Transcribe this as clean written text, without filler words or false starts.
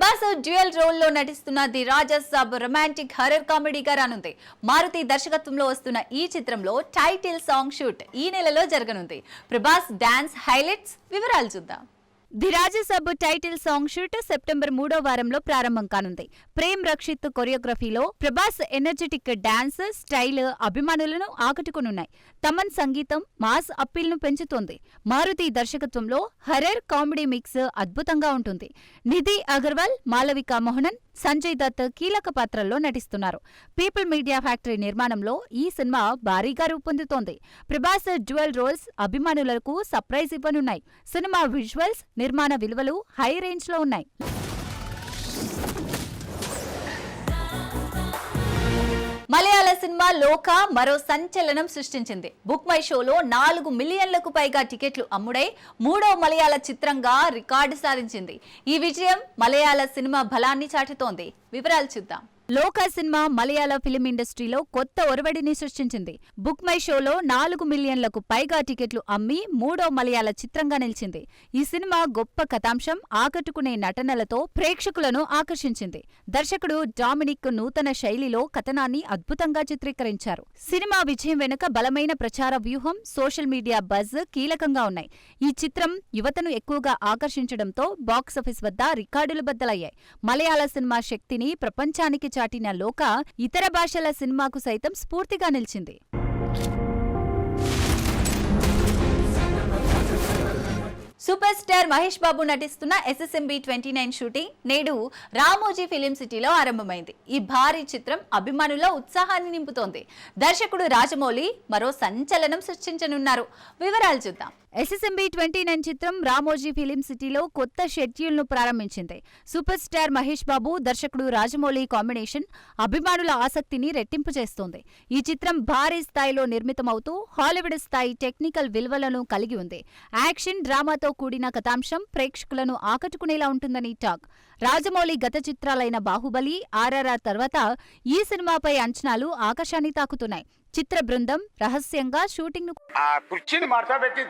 Prabhas dual role లో నటిస్తున్న the Raja Saab romantic horror కామెడీగా రానుంది. మారుతి దర్శకత్వంలో వస్తున్న ఈ చిత్రంలో టైటిల్ సాంగ్ షూట్ ఈ నెలలో జరగనుంది. ప్రభాస్ డాన్స్ హైలైట్స్ వివరాలు చూద్దాం. The Raja Saab title song shoot September 3వ వారంలో ప్రారంభం కానుంది. ప్రేమ్ రక్షిత్ కొరియోగ్రఫీలో ప్రభాస్ ఎనర్జెటిక్ డాన్స్ స్టైల్ అభిమానులను ఆకట్టుకునున్నాయి. తమన్ సంగీతం మాస్ అప్పీల్ ను పెంచుతోంది. మారుతి దర్శకత్వంలో హర్రర్ కామెడీ మిక్స్ అద్భుతంగా ఉంటుంది. నిధి అగర్వాల్, మాలవికా మోహనన్, సంజయ్ దత్ కీలక పాత్రల్లో నటిస్తున్నారు. పీపుల్ మీడియా ఫ్యాక్టరీ నిర్మాణంలో ఈ సినిమా భారీగా రూపొందుతోంది. ప్రభాస్ డ్యూయల్ రోల్స్ అభిమానులకు సర్ప్రైజ్ ఇవ్వనున్నాయి. సినిమా విజువల్స్, నిర్మాణ విలువలు హై రేంజ్ లో ఉన్నాయి. మలయాళ సినిమా లోక మరో సంచలనం సృష్టించింది. బుక్ మై షోలో 4 మిలియన్లకు పైగా టికెట్లు అమ్ముడై 3వ మలయాళ చిత్రంగా రికార్డు సాధించింది. ఈ విజయం మలయాళ సినిమా బలాన్ని చాటుతోంది. వివరాలు చూద్దాం. లోక సినిమా మలయాళ ఫిలిం ఇండస్ట్రీలో కొత్త ఒరవడిని సృష్టించింది. బుక్ మై షోలో 4 మిలియన్లకు పైగా టికెట్లు అమ్మి 3వ మలయాళ చిత్రంగా నిలిచింది. ఈ సినిమా గొప్ప కథాంశం, ఆకట్టుకునే నటనలతో ప్రేక్షకులను ఆకర్షించింది. దర్శకుడు డామినిక్ నూతన శైలిలో కథనాన్ని అద్భుతంగా చిత్రీకరించారు. సినిమా విజయం వెనుక బలమైన ప్రచార వ్యూహం, సోషల్ మీడియా బజ్ కీలకంగా ఉన్నాయి. ఈ చిత్రం యువతను ఎక్కువగా ఆకర్షించడంతో బాక్సాఫీస్ వద్ద రికార్డులు బద్దలయ్యాయి. మలయాళ సినిమా శక్తిని ప్రపంచానికి చాటిన లోక ఇతర భాషల సినిమాకు సైతం స్ఫూర్తిగా నిలిచింది. సూపర్ స్టార్ మహేష్ బాబు నటిస్తున్న SSMB 29 షూటింగ్ నేడు రామోజీ ఫిలిం సిటీలో ఆరంభమైంది. ఈ భారీ చిత్రం అభిమానుల ఉత్సాహాన్ని నింపుతోంది. దర్శకుడు రాజమౌళి మరో సంచలనం సృష్టించనున్నారు. వివరాలు చూద్దాం. SSMB 29 చిత్రం రామోజీ ఫిలిం సిటీలో కొత్త షెడ్యూల్ ను ప్రారంభించింది. సూపర్ స్టార్ మహేష్ బాబు, దర్శకుడు రాజమౌళి కాంబినేషన్ అభిమానుల ఆసక్తిని రెట్టింపు చేస్తోంది. ఈ చిత్రం భారీ స్థాయిలో నిర్మితమవుతూ హాలీవుడ్ స్థాయి టెక్నికల్ విలువలను కలిగి ఉంది. యాక్షన్, డ్రామాతో కూడిన కథాంశం ప్రేక్షకులను ఆకట్టుకునేలా ఉంటుందని టాక్. రాజమౌళి గత చిత్రాలైన బాహుబలి, RRR తర్వాత ఈ సినిమాపై అంచనాలు ఆకాశాన్ని తాకుతున్నాయి. చిత్ర బృందం రహస్యంగా షూటింగ్ ను కుర్చీని మార్చబెట్టి